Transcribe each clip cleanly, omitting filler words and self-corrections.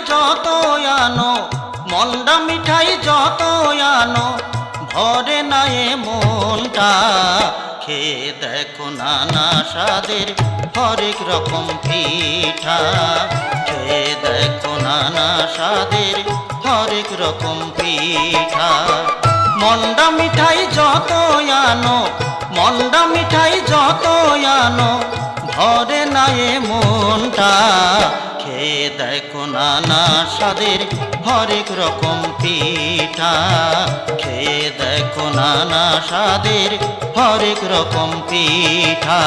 যত আনো, মন্ডা মিঠাই যত আনো, ভরে না এ মনটা। খেয়ে দেখো নানা স্বাদের হরেক রকম পিঠা, খেয়ে দেখো নানা স্বাদের হরেক রকম পিঠা। মন্ডা মিঠাই যত আনো, মন্ডা মিঠাই যত আনো, ভরে না এ মনটা। খেয়ে দেখো নানা স্বাদের হরেক রকম পিঠা, খেয়ে দেখো নানা স্বাদের হরেক রকম পিঠা।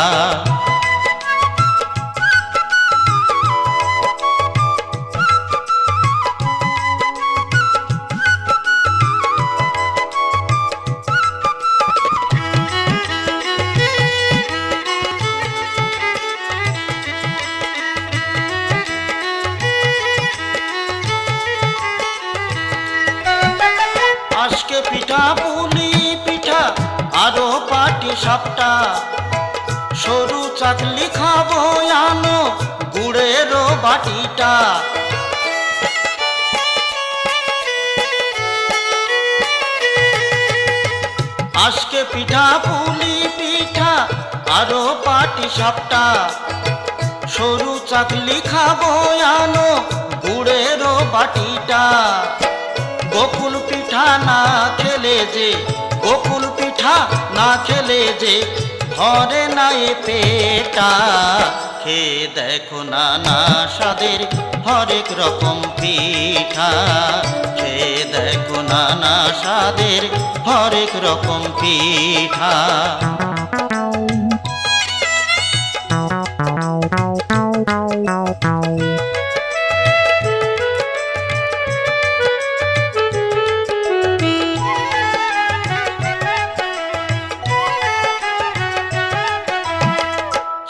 আজকে পিঠা পুলি পিঠা আরো পাটি সাপটা, সরু চাকলি খাবো আনো গুড়েরও বাটিটা। আজকে পিঠা পুলি পিঠা আরো পাটি সাপটা, সরু চাকলি খাবো আনো গুড়েরও বাটিটা। গোকুল পিঠা না খেলে যে, গোকুল পিঠা না খেলে যে ভরে না এ পেটা। খেয়ে দেখো নানা স্বাদের হরেক রকম পিঠা, খেয়ে দেখো নানা স্বাদের হরেক রকম পিঠা।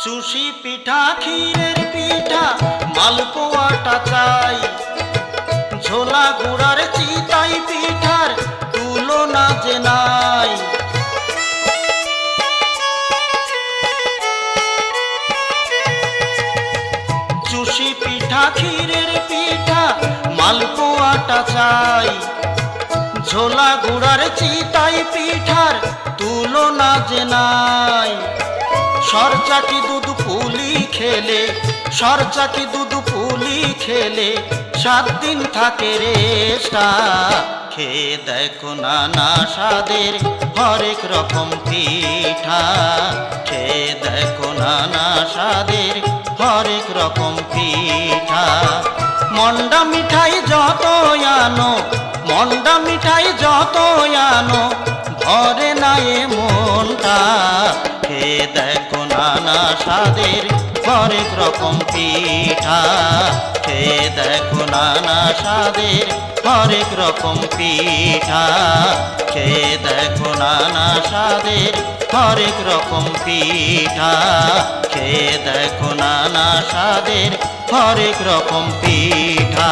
চুষি পিঠা ক্ষীরের পিঠা মালপোয়াটা চাই, ঝোলা গুড়ার চিতাই পিঠার তুলনা যে নাই। চুষি পিঠা ক্ষীরের পিঠা মালপোয়াটা চাই, ঝোলা গুড়ার চিতাই পিঠার তুলনা যে নাই। সরচাকি দুধ পুলি খেলে, সরচাকি দুধ পুলি খেলে 7 দিন থাকে রেস্টা। খেয়ে দেখো নানা স্বাদের হরেক রকম পিঠা, খেয়ে দেখো নানা স্বাদের হরেক রকম পিঠা। মন্ডা মিঠাই যত আনো, মন্ডা মিঠাই যত আনো, ভরে না এ মনটা। খেয়ে দেখো নানা স্বাদের হরেক রকম পিঠা, খেয়ে দেখো নানা স্বাদের হরেক রকম পিঠা, খেয়ে দেখো নানা স্বাদের হরেক রকম পিঠা, খেয়ে দেখো নানা স্বাদের হরেক রকম পিঠা।